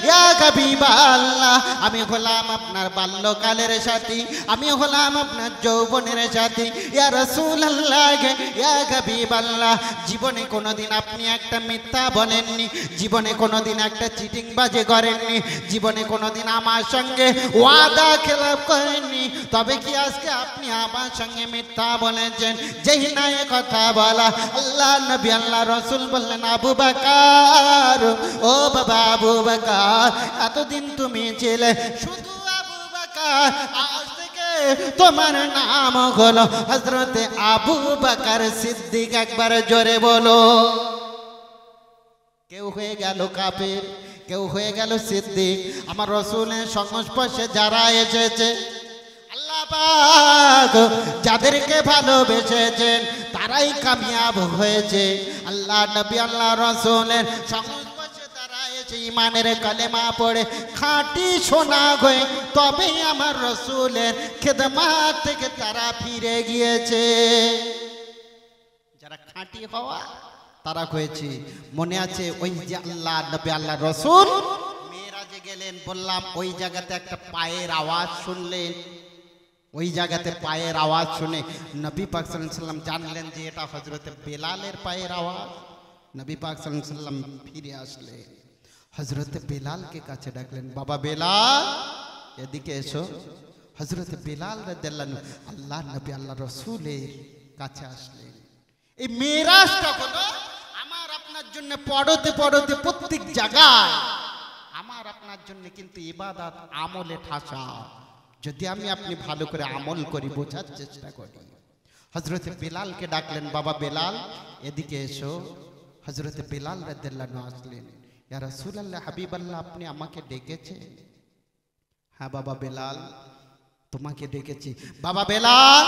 Speaker 1: ইয়া হাবিবাল্লাহ, আমি হলাম আপনার বাল্যকালের সাথী, আমি হলাম আপনার যৌবনের সাথী। ইয়া রাসূলুল্লাহ ইয়া হাবিবাল্লাহ, জীবনে কোনোদিন আপনি একটা মিথ্যা বলেননি, জীবনে কোনোদিন একটা চিটিং বাজি করেননি, জীবনে কোনোদিন আমার সঙ্গে ওয়াদা খেলাপ করেননি। তবে কি আজকে আপনি আমার সঙ্গে মিথ্যা বলেছেন? যেই না এ কথা বলা, আল্লাহ নবী আল্লাহ রসুল বললেন, আবু বকর, ও বাবা আবু বকর, এতদিন তুমি ছিলে শুধু আবু বকর, আজ থেকে তোমার নাম হলো হযরতে আবু বকর সিদ্দিক। একবার জোরে বলো। কেউ হয়ে গেল কাফের, কেউ হয়ে গেল সিদ্দিক। আমার রসুলের সংস্পর্শে যারা এসেছে, আল্লাহ পাক যাদেরকে ভালোবেসেছেন তারাই কামিয়াব হয়েছে। আল্লাহ নবী আল্লাহ রসুলের সংস্পর্শে তারা এসে ইমানের কালেমা পড়ে খাঁটি সোনা হয়ে তবেই আমার রসুলের খেদমাত থেকে তারা ফিরে গিয়েছে। যারা খাঁটি হওয়া তারা হয়েছে। মনে আছে ওই যে আল্লাহ নবী আল্লাহ রসুল মেরাজে গেলেন, বললাম ওই জায়গাতে একটা পায়ের আওয়াজ শুনলেন। ওই জায়গাতে পায়ের আওয়াজ শুনে নবী পাক সাল্লাল্লাহু আলাইহি ওয়াসাল্লাম জানলেন যে এটা হযরতে বেলালের পায়ের আওয়াজ। নবী পাক সাল্লাল্লাহু আলাইহি ওয়াসাল্লাম ফিরে আসলেন, হযরতে বেলালকে কাছে ডাকলেন, বাবা বেলাল এদিকে এসো। হযরতে বেলাল রাদিয়াল্লাহু আনহু আল্লাহ নবী আল্লাহ রসুলের কাছে আসলেন। এই মেরাজটা হলো আমার আপনার জন্য পড়তে পড়তে প্রত্যেক জায়গায় আমার আপনার জন্য কিন্তু ইবাদত আমলে ঠাসা, যদি আমি আপনি ভালো করে আমল করি, বোঝার চেষ্টা করি। হযরতে বেলালকে ডাকলেন, বাবা বেলাল এদিকে এসো। হযরতে বেলাল রাদিয়াল্লাহু আনহু আসলেন, ইয়া রাসূলুল্লাহ হাবিবাল্লাহ আপনি আমাকে ডেকেছেন? হ্যাঁ বাবা বেলাল তোমাকে ডেকেছি। বাবা বেলাল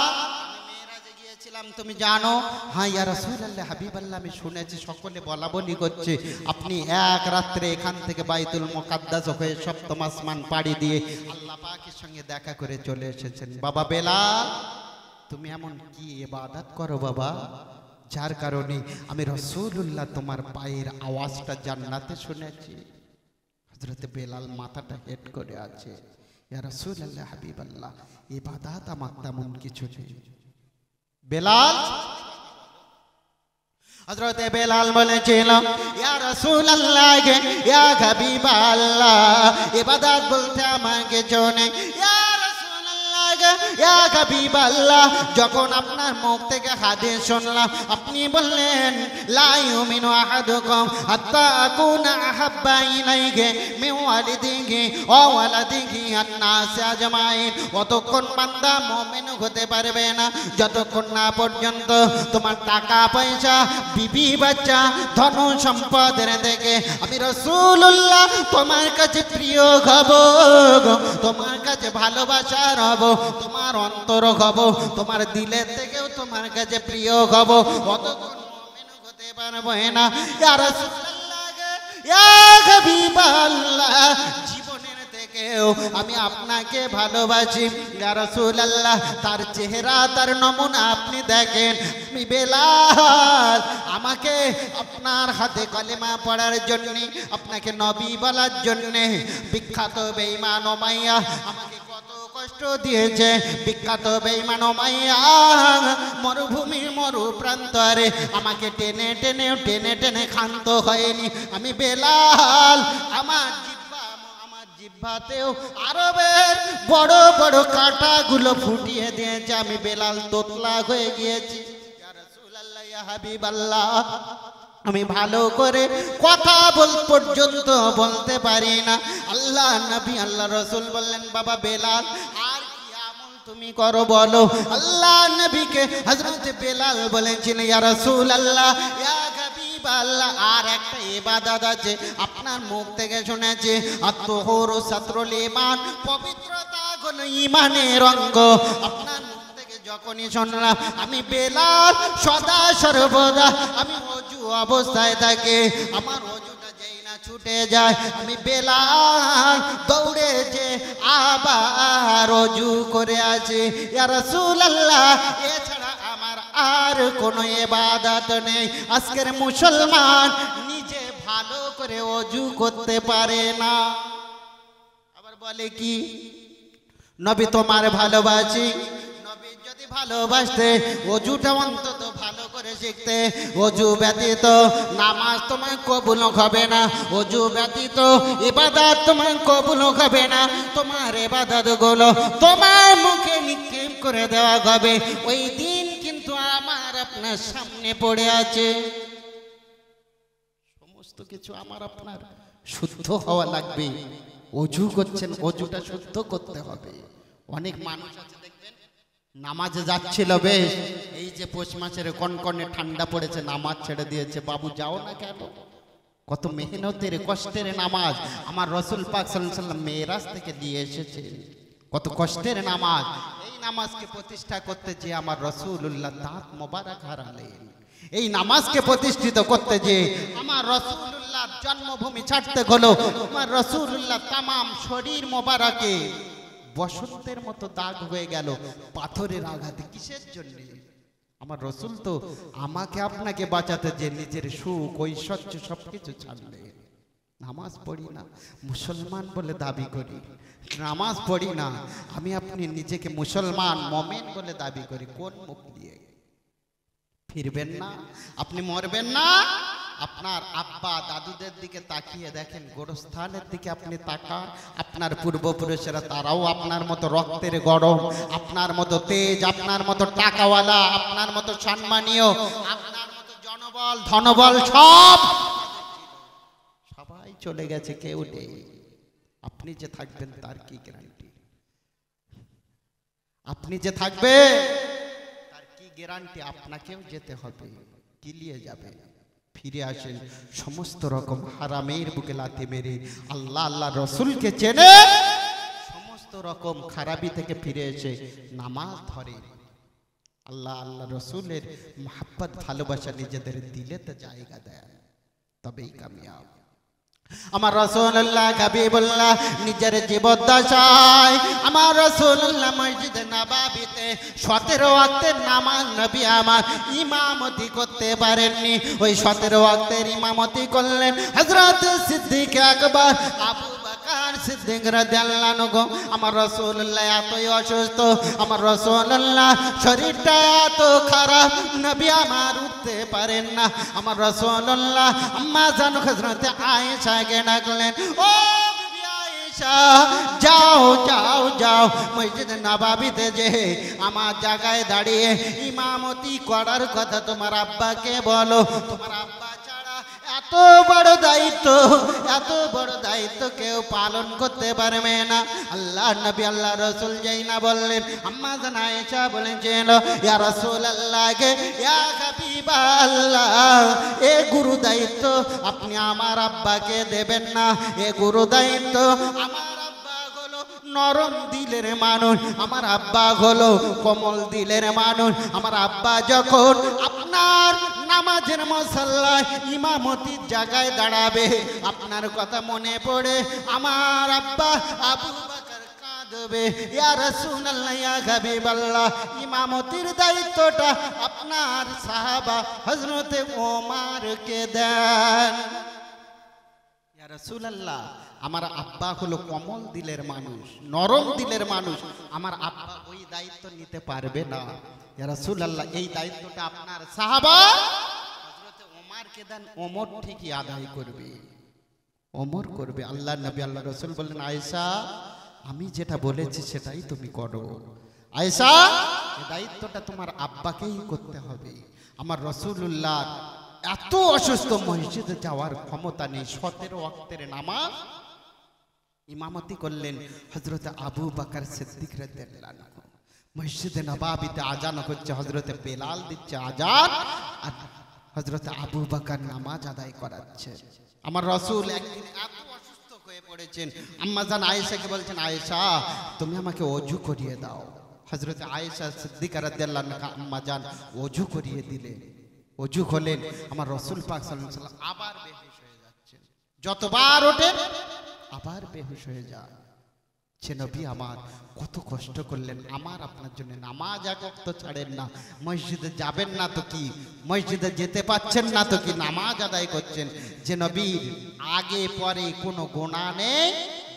Speaker 1: তুমি জানো? হ্যাঁ ইয়া রাসূলুল্লাহ হাবিবাল্লাহ আমি শুনেছি, সকলে বলা বলি করছে আপনি এক রাত্রে এখান থেকে বাইতুল মুকাদ্দাস হয়ে সপ্তম আসমান পাড়ি দিয়ে আল্লাহ পাকের সঙ্গে দেখা করে চলে এসেছেন। বাবা বেলাল তুমি এমন কি ইবাদত করো বাবা, যার কারণে আমি রাসূলুল্লাহ তোমার পায়ের আওয়াজটা জান্নাতে শুনেছি? হযরতে বেলাল মাথাটা হেট করে আছে, ইয়া রাসূলুল্লাহ হাবিবাল্লাহ ইবাদত আমার তেমন কিছু নেই। বেলাল হযরতে বেলাল বলেছিল, ইয়া রাসূলুল্লাহ ইয়া হাবিবাল্লাহ ইবাদত বলতে আমাকে জানে। ইয়া রাসূলুল্লাহ ইয়া হাবিবাল্লাহ যখন আপনার মুখ থেকে হাদিস শুনলাম, আপনি বললেন লা ইউমিনু আহাদুকুম হাত্তা আকুনা আহাব্বা ইলাইহি মিন ওয়ালিদিহি ওয়া ওয়ালাদিহি আন-নাস আজমাইন। অতক্ষণ বান্দা মুমিন হতে পারবে না যতক্ষণ না পর্যন্ত তোমার টাকা পয়সা, বিবি বাচ্চা, ধন সম্পদের থেকে আমি রাসূলুল্লাহ তোমার কাছে প্রিয় হব, তোমার কাছে ভালোবাসার হব, তোমার অন্তর হব, তোমার দিলের থেকেও তোমার কাছে প্রিয় হব, অতক্ষণ মুমিন হতে পারবো না। ইয়া রাসূলুল্লাহ ইয়া হাবিবাল্লাহ জীবনের থেকেও আমি আপনাকে ভালোবাসি। ইয়া রাসূলুল্লাহ তার চেহারা তার নমুনা আপনি দেখেন। আমি বেলাল আমাকে আপনার হাতে কলেমা পড়ার জন্য, আপনাকে নবী বলার জন্য বিখ্যাত বেঈমান উমাইয়া আমাকে কত কষ্ট দিয়েছে। বিখ্যাত বেঈমান উমাইয়া মরুভূমির মরু প্রান্তরে আমাকে টেনে টেনে টেনে টেনে ক্ষান্ত হয়নি। আমি বেলাল আমার জিহ্বাতেও আরবের বড় বড় কাঁটাগুলো ফুটিয়ে দিয়েছে। আমি বেলাল তোতলা হয়ে গিয়েছি। ইয়া রাসূলুল্লাহ ইয়া হাবিবাল্লাহ আমি ভালো করে কথা পর্যন্ত বলতে পারি না। আল্লাহ নবী আল্লাহ রসুল বললেন, বাবা বেলাল আর কি আমল তুমি করো বলো। আল্লাহ নবীকে হযরত বেলাল বলেছিলেন, ইয়া রাসূলুল্লাহ ইয়া হাবিবাল্লাহ আর একটা ইবাদত আছে আপনার মুখ থেকে শুনেছি, আত-তুহুরু সাতরুল ঈমান, পবিত্রতা হলো ঈমানের অঙ্গ। আপনার যখনই শুনলাম আমি বেলাল সদা সর্বদা আমি ওযু অবস্থায় থাকি। আমার ওযুটা যেই না ছুট ছুটে যায়, আমি বেলাল দৌড়ে যে আবার ওযু করে আছি। ইয়া রাসূলুল্লাহ, এছাড়া আমার আর কোনো ইবাদত নেই। আজকের মুসলমান নিজে ভালো করে ওযু করতে পারে না, আবার বলে কি নবী তোমার ভালোবাসি। নবী যদি ভালোবাসতে ওযুটা অন্তত ভালো করে শিখতে। ওযু ব্যতীত নামাজ তোমার কবুল হবে না, ওযু ব্যতীত ইবাদত তোমার কবুল হবে না। তোমার ইবাদত গুলো তোমার মুখে নিক্ষেপ করে দেওয়া হবে। ওই দিন কিন্তু আমার আপনার সামনে পড়ে আছে। সমস্ত কিছু আমার আপনার শুদ্ধ হওয়া লাগবে। ওযু করছেন, ওযুটা শুদ্ধ করতে হবে। অনেক মানুষ আছে দেখবেন নামাজে যাচ্ছিল বেশ, এই যে পৌষ মাসের কনকনে ঠান্ডা পড়েছে নামাজ ছেড়ে দিয়েছে। বাবু যাও না কেন? কত মেহনতের কষ্টের নামাজ আমার রাসূল পাক সাল্লাল্লাহু আলাইহি ওয়াসাল্লাম মেরাজ থেকে দিয়ে এসেছে। কত কষ্টের নামাজ। এই নামাজকে প্রতিষ্ঠা করতে যে আমার রাসূলুল্লাহ দাঁত মোবারক হারালেন। এই নামাজকে প্রতিষ্ঠিত করতে যে আমার রাসূলুল্লাহর জন্মভূমি ছাড়তে হলো। আমার রাসূলুল্লাহ তামাম শরীর মোবারকে বসন্তের মতো দাগ হয়ে গেল পাথরের আঘাতে। কিসের জন্য? আমার রাসূল তো আমাকে আপনাকে বাঁচাতে যে নিজের সুখ ঐশ্বর্য সবকিছু ছাড়লে। নামাজ পড়ি না, মুসলমান বলে দাবি করি, নামাজ পড়ি না, আমি আপনি নিজেকে মুসলমান মুমিন বলে দাবি করি। কোন মুখ দিয়ে? ফিরবেন না, আপনি মরবেন না। আপনার আব্বা দাদুদের দিকে তাকিয়ে দেখেন, গোরস্থানের দিকে আপনি তাকান। আপনার পূর্বপুরুষেরা তারাও আপনার মতো রক্তের গরম, আপনার মতো তেজ, আপনার মতো টাকাওয়ালা, আপনার মতো সম্মানীয়, আপনার মতো জনবল ধনবল সবাই চলে গেছে, কেউ নেই। আপনি যে থাকবেন তার কি গ্যারান্টি? আপনি যে থাকবে তার কি গ্যারান্টি? আপনাকেও যেতে হবে। কি নিয়ে যাবে? ফিরে আসেন সমস্ত রকম হারামের বুকে লাথি মেরে আল্লাহ আল্লাহ রসুলকে চেনে সমস্ত রকম খারাপি থেকে ফিরে এসে নামাজ ধরে আল্লাহ আল্লাহ রসুলের মহব্বত ভালোবাসা নিজেদের দিলেতে জায়গা দেয়, তবেই কামিয়াব। আমার রাসূলুল্লাহ হাবিবুল্লাহ নিজের জীবদ্দশায় আমার রাসূলুল্লাহ মসজিদে নববীতে 17 ওয়াক্তের নামাজ নবী আমার ইমামতি করতে পারেননি। ওই 17 ওয়াক্তের ইমামতি করলেন হযরত সিদ্দিক আকবর আবু বকর সিদ্দিক রাদিয়াল্লাহু আনহু। আমার রাসূলুল্লাহ এতই অসুস্থ, আমার রাসূলুল্লাহ শরীরটা এত খারাপ, নবী আমার উঠতে পারেন না। আমার রাসূলুল্লাহ আম্মা জান হযরত আয়েশা কে ডাকলেন, ও বিবি আয়েশা, যাও যাও যাও মসজিদ নববীতে যে আমার জায়গায় দাঁড়িয়ে ইমামতি করার কথা তোমার আব্বাকে বলো। তোমার আব্বা ছাড়া এত বড় দায়িত্ব কেউ পালন করতে পারবে না। আল্লাহ নবী আল্লাহ রসুল যাই না বললেন, আম্মা জান আয়েশা বলেছেন, ইয়া রাসূলুল্লাহ কে ইয়া হাবিবাল্লাহ, এ গুরু দায়িত্ব আপনি আমার আব্বাকে দেবেন না। এ গুরু দায়িত্ব আমার আব্বা হলো নরম দিলের মানুষ, আমার আব্বা হলো কোমল দিলের মানুষ। আমার আব্বা যখন আপনার নামাজের মুসাল্লায় ইমামতির জায়গায় দাঁড়াবে, আপনার কথা মনে পড়ে আমার আব্বা আবু বকর কাঁদবে, ইয়া রাসূলুল্লাহ ইয়া হাবিবাল্লাহ, ইমামতির দায়িত্বটা আপনার সাহাবা হযরতে ওমরকে দেন। ইয়া রাসূলুল্লাহ, আমার আব্বা হলো কোমল দিলের মানুষ, নরম দিলের মানুষ, আমার আব্বা ওই দায়িত্ব নিতে পারবে না। ইয়া রাসূলুল্লাহ, এই দায়িত্বটা আপনার সাহাবা হযরতে ওমরকে দেন, ওমর ঠিকই আদায় করবে, ওমর করবে। আল্লাহ নবী আল্লাহ রাসূল বললেন, আয়েশা আমি যেটা বলেছি সেটাই তুমি করো। আয়েশা, এই দায়িত্বটা তোমার আব্বাকেই করতে হবে। আমার রাসূলুল্লাহ এত অসুস্থ, মসজিদে যাওয়ার ক্ষমতা নেই। 17 ওয়াক্তের নামাজ ইমামতি করলেন হযরত আবু বকর সিদ্দিক রাদিয়াল্লাহু আনহু। মসজিদে নববীতে আজান হচ্ছে, হযরত বেলাল দিচ্ছে আজান, আর হযরত আবু বকর নামাজ আদায় করাচ্ছে। আমার রাসূল একদিন এত অসুস্থ হয়ে পড়েছেন, আম্মা জান আয়েশাকে বলছেন, আয়েশা তুমি আমাকে ওযু করিয়ে দাও। হযরত আয়েশা সিদ্দিকা রাদিয়াল্লাহু আনহা আম্মা জান ওযু করিয়ে দিলেন। ওযু হলেন, আমার রাসূল পাক সাল্লাল্লাহু আলাইহি ওয়াসাল্লাম আবার বেহুশ হয়ে যাচ্ছেন। যতবার ওঠেন আবার বেহুশ হয়ে যায়। সে নবী আমার কত কষ্ট করলেন আমার আপনার জন্য, নামাজ এক ওয়াক্ত ছাড়েন না, মসজিদে যাবেন না তো কি, মসজিদে যেতে পাচ্ছেন না তো কি, নামাজ আদায় করছেন। যে নবীর আগে পরে কোনো গুনাহ নেই,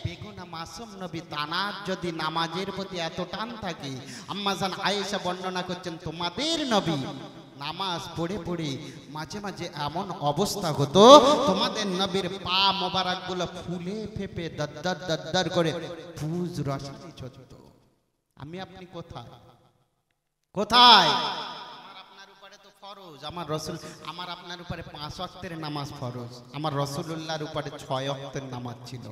Speaker 1: বেগুনা মাসুম নবী, তানার যদি নামাজের প্রতি এত টান থাকে, আম্মা জান আয়েশা বর্ণনা করছেন তোমাদের নবী নামাজ পড়ে পড়ে মাঝে মাঝে এমন অবস্থা হতো তোমাদের নবীর পা মোবারক গুলো ফুলে ফেপে দদ্দর দদ্দর করে পুজ রসানি চলত। আমি আপনি কোথায় কোথায়? আমার আপনার উপরে তো ফরজ, আমার রসুল, আমার আপনার উপরে 5 ওয়াক্তের নামাজ ফরজ, আমার রসুলুল্লাহর উপরে 6 ওয়াক্তের নামাজ ছিল,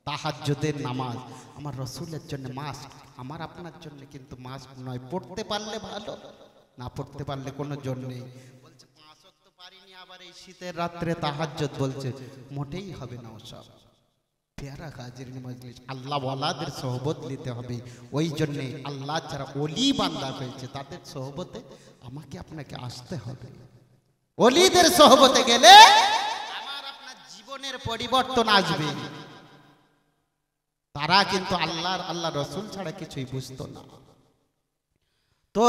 Speaker 1: তাহাজ্জুদের নামাজ আমার রসুলের জন্য মাস্ক, আমার আপনার জন্য কিন্তু মাস্ক নয়। পড়তে পারলে ভালো, না পড়তে পারলে কোনো জোর নেই। বলছে 5 ওয়াক্ত পারিনি, আবার এই শীতের রাত্রে তাহাজ্জুদ, বলছে মোটেই হবে না ওসব। পেয়ারা কাজের মজলিস, আল্লাহ ওয়ালাদের সোহবত নিতে হবে। ওই জন্যে আল্লাহ যারা ওলি বান্দা হয়েছে তাদের সোহবতে আমাকে আপনাকে আসতে হবে। ওলিদের সোহবতে গেলে আমার আপনার জীবনের পরিবর্তন আসবে। তারা কিন্তু আল্লাহ রসুল ছাড়া কিছুই বুঝতো না। তো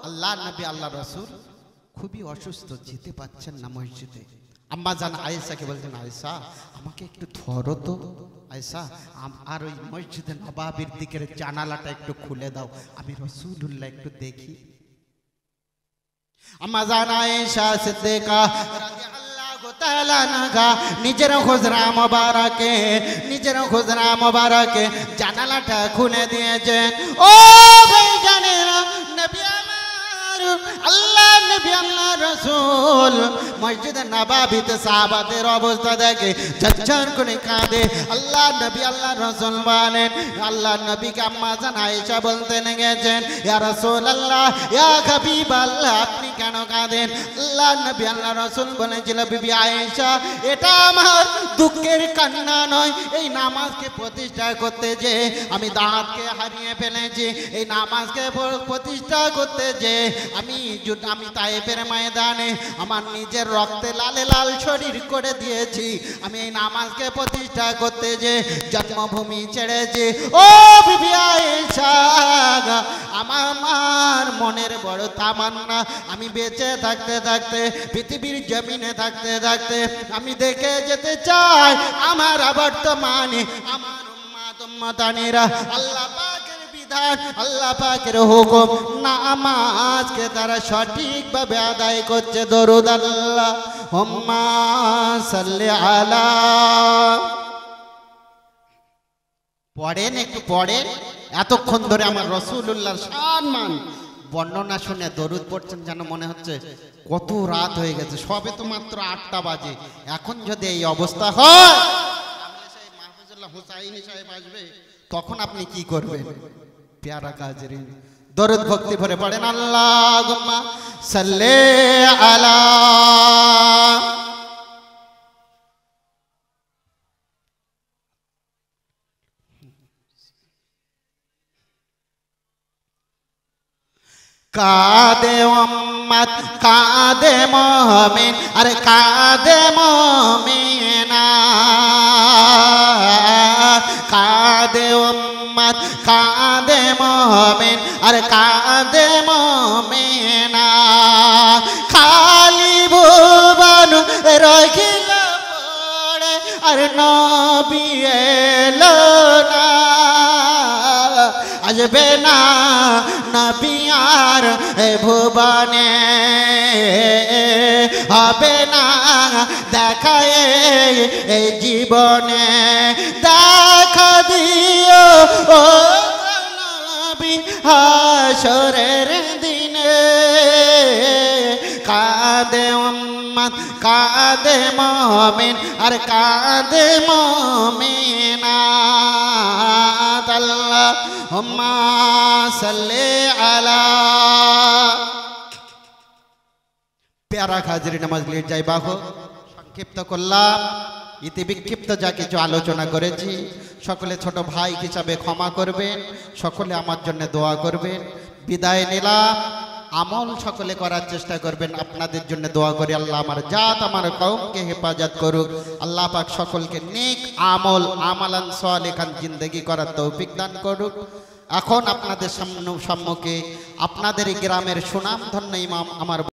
Speaker 1: আল্লাহ নবী আল্লাহ রসুল খুবই অসুস্থ, যেতে পাচ্ছেন না মসজিদে। আম্মা জান আয়েশাকে বলছেন আয়েশা আমাকে একটু ধরো তো, আয়েশা আর ওই মসজিদে নবাবির দিকের জানালাটা একটু খুলে দাও, আমি রসুলুল্লাহ একটু দেখি। আম্মা জান আয়েশা সিদ্দিকা রাদিয়াল্লাহু তাআলা আনহা নিজের খুজরা মোবারকে জানালাটা খুলে দিয়েছেন। ও ভাই জানেরা, নবী আমার আল্লাহ নবী আল্লাহ রসুল মসজিদে নববীতে সাহাবাদের অবস্থা দেখে ঝরঝর করে কাঁদে। আল্লাহ নবী আল্লাহ রসুল বলেন, আল্লাহ নবীকে আম্মা জান আয়েশা বলতে গেছেন ইয়া রাসূলুল্লাহ ইয়া হাবিবাল্লাহ আপনি কেন কাঁদেন? আল্লাহ নবী আল্লাহ রসুল বলেছিল বিবি আয়েশা এটা আমার দুঃখের কান্না নয়, এই নামাজকে প্রতিষ্ঠা করতে যে আমি দাঁতকে হারিয়ে ফেলেছি, এই নামাজকে প্রতিষ্ঠা করতে যে আমি তায়েফের ময়দানে আমার নিজের রক্তে লালে লাল শরীর করে দিয়েছি, আমি এই নামাজকে প্রতিষ্ঠা করতে যে জন্মভূমি ছেড়েছি। ও বিবি আয়েশা আমার মনের বড় তামান্না আমি বেঁচে থাকতে থাকতে পৃথিবীর জমিনে থাকতে থাকতে আমি দেখে যেতে চাই আমার বর্তমানে আমার উম্মতানিরা আল্লাহ পাকের বিধান আল্লাহ পাকের হুকুম নামাজকে তারা সঠিকভাবে আদায় করছে। দরুদ আল্লাহুম্মা সাল্লি আলা, পড়েন একটু পড়েন। এতক্ষণ ধরে আমার রাসূলুল্লাহর সম্মান বর্ণনা শুনে দরুদ পড়ছেন, যেন মনে হচ্ছে কত রাত হয়ে গেছে, সবে তো মাত্র 8টা বাজে। এখন যদি এই অবস্থা হয় মাহফুজুল্লাহ হুসাইনি সাহেব আসবে, তখন আপনি কি করবেন? প্যারা কাজের দরুদ ভক্তি ভরে পড়েন আল্লাহুম্মা সাল্লি আলা। কাদে উম্মত কাদে মুমিন আর কাদে মুমিনা, কাদে উম্মত কাদে মুমিন আর কাদে মুমিনা, খালি ভুবন রহিল পড়ে আর নবী এলো না, আসবে না নবী আর ভুবনে, হবে না দেখা এই জীবনে, দেখা দিও ও নবী হাশরের দিনে। কাঁদে উম্মত কাঁদে মুমিন আর কাঁদে মুমিনা, আল্লাহুম্মা সাল্লি আলা। প্যারা হাজিরিন মজলিস যাই বাহু সংক্ষিপ্ত করলাম, ইতি বিক্ষিপ্ত যা কিছু আলোচনা করেছি সকলে ছোট ভাই হিসাবে ক্ষমা করবেন, সকলে আমার জন্য দোয়া করবেন। বিদায় নিলাম, আমল সকলে করার চেষ্টা করবেন। আপনাদের জন্য দোয়া করি আল্লাহ আমার জাত আমার কওমকে হেফাজত করুক। আল্লাহ পাক সকলকে নেক আমল আমালান সালেহান জিন্দেগি করার তৌফিক দান করুক। এখন আপনাদের সম্মুখে আপনাদের গ্রামের সুনামধন্য ইমাম আমার